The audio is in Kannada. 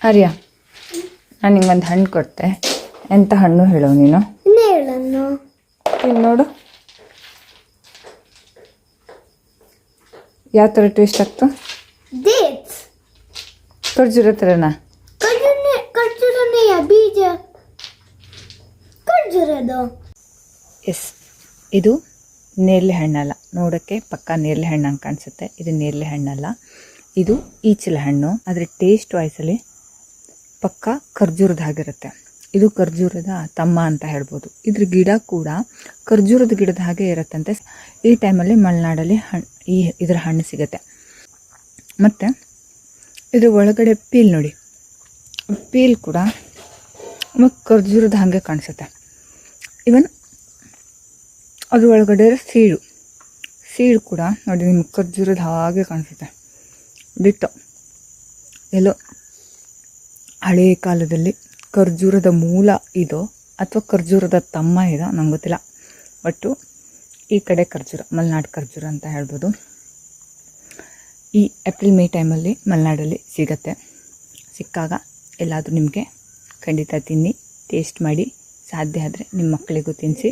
ಆರ್ಯ, ನಾನು ನಿಂಗೊಂದು ಹಣ್ಣು ಕೊಡ್ತೆ. ಎಂಥ ಹಣ್ಣು ಹೇಳೋ ನೀನು? ನೋಡು ಯಾವ ಥರ ಟೇಸ್ಟ್ ಆಗ್ತು? ಖರ್ಜೂರ ಥರನಾ? ಎಸ್, ಇದು ನೇರಳೆ ಹಣ್ಣಲ್ಲ. ನೋಡೋಕ್ಕೆ ಪಕ್ಕ ನೇರಳೆ ಹಣ್ಣು ಹಂಗೆ ಕಾಣಿಸುತ್ತೆ. ಇದು ನೇರಳೆ ಹಣ್ಣಲ್ಲ, ಇದು ಈಚಲ ಹಣ್ಣು. ಆದರೆ ಟೇಸ್ಟ್ ವಾಯ್ಸಲ್ಲಿ ಪಕ್ಕ ಖರ್ಜೂರದ ಹಾಗಿರುತ್ತೆ. ಇದು ಖರ್ಜೂರದ ತಮ್ಮ ಅಂತ ಹೇಳ್ಬೋದು. ಇದ್ರ ಗಿಡ ಕೂಡ ಖರ್ಜೂರದ ಗಿಡದ ಹಾಗೆ ಇರುತ್ತಂತೆ. ಈ ಟೈಮಲ್ಲಿ ಮಲೆನಾಡಲ್ಲಿ ಇದರ ಹಣ್ಣು ಸಿಗುತ್ತೆ. ಮತ್ತು ಇದ್ರ ಒಳಗಡೆ ಪೀಲ್ ನೋಡಿ, ಪೀಲ್ ಕೂಡ ಖರ್ಜೂರದ ಹಾಗೆ ಕಾಣಿಸುತ್ತೆ. ಇವನ್ ಅದ್ರ ಒಳಗಡೆ ಸೀಳು ಕೂಡ ನೋಡಿ ನಿಮ್ಗೆ ಖರ್ಜೂರದ ಹಾಗೆ ಕಾಣಿಸುತ್ತೆ. ಬಿಟ್ಟು ಎಲ್ಲೋ ಹಳೆಯ ಕಾಲದಲ್ಲಿ ಖರ್ಜೂರದ ಮೂಲ ಇದೋ ಅಥವಾ ಖರ್ಜೂರದ ತಮ್ಮ ಇದೋ ನಂಗೆ ಗೊತ್ತಿಲ್ಲ. ಬಟ್ಟು ಈ ಕಡೆ ಖರ್ಜೂರ, ಮಲೆನಾಡು ಖರ್ಜೂರ ಅಂತ ಹೇಳ್ಬೋದು. ಈ ಏಪ್ರಿಲ್ ಮೇ ಟೈಮಲ್ಲಿ ಮಲೆನಾಡಲ್ಲಿ ಸಿಗತ್ತೆ. ಸಿಕ್ಕಾಗ ಎಲ್ಲಾದರೂ ನಿಮಗೆ ಖಂಡಿತ ತಿನ್ನಿ, ಟೇಸ್ಟ್ ಮಾಡಿ, ಸಾಧ್ಯ ಆದರೆ ನಿಮ್ಮ ಮಕ್ಕಳಿಗೂ ತಿನ್ನಿಸಿ.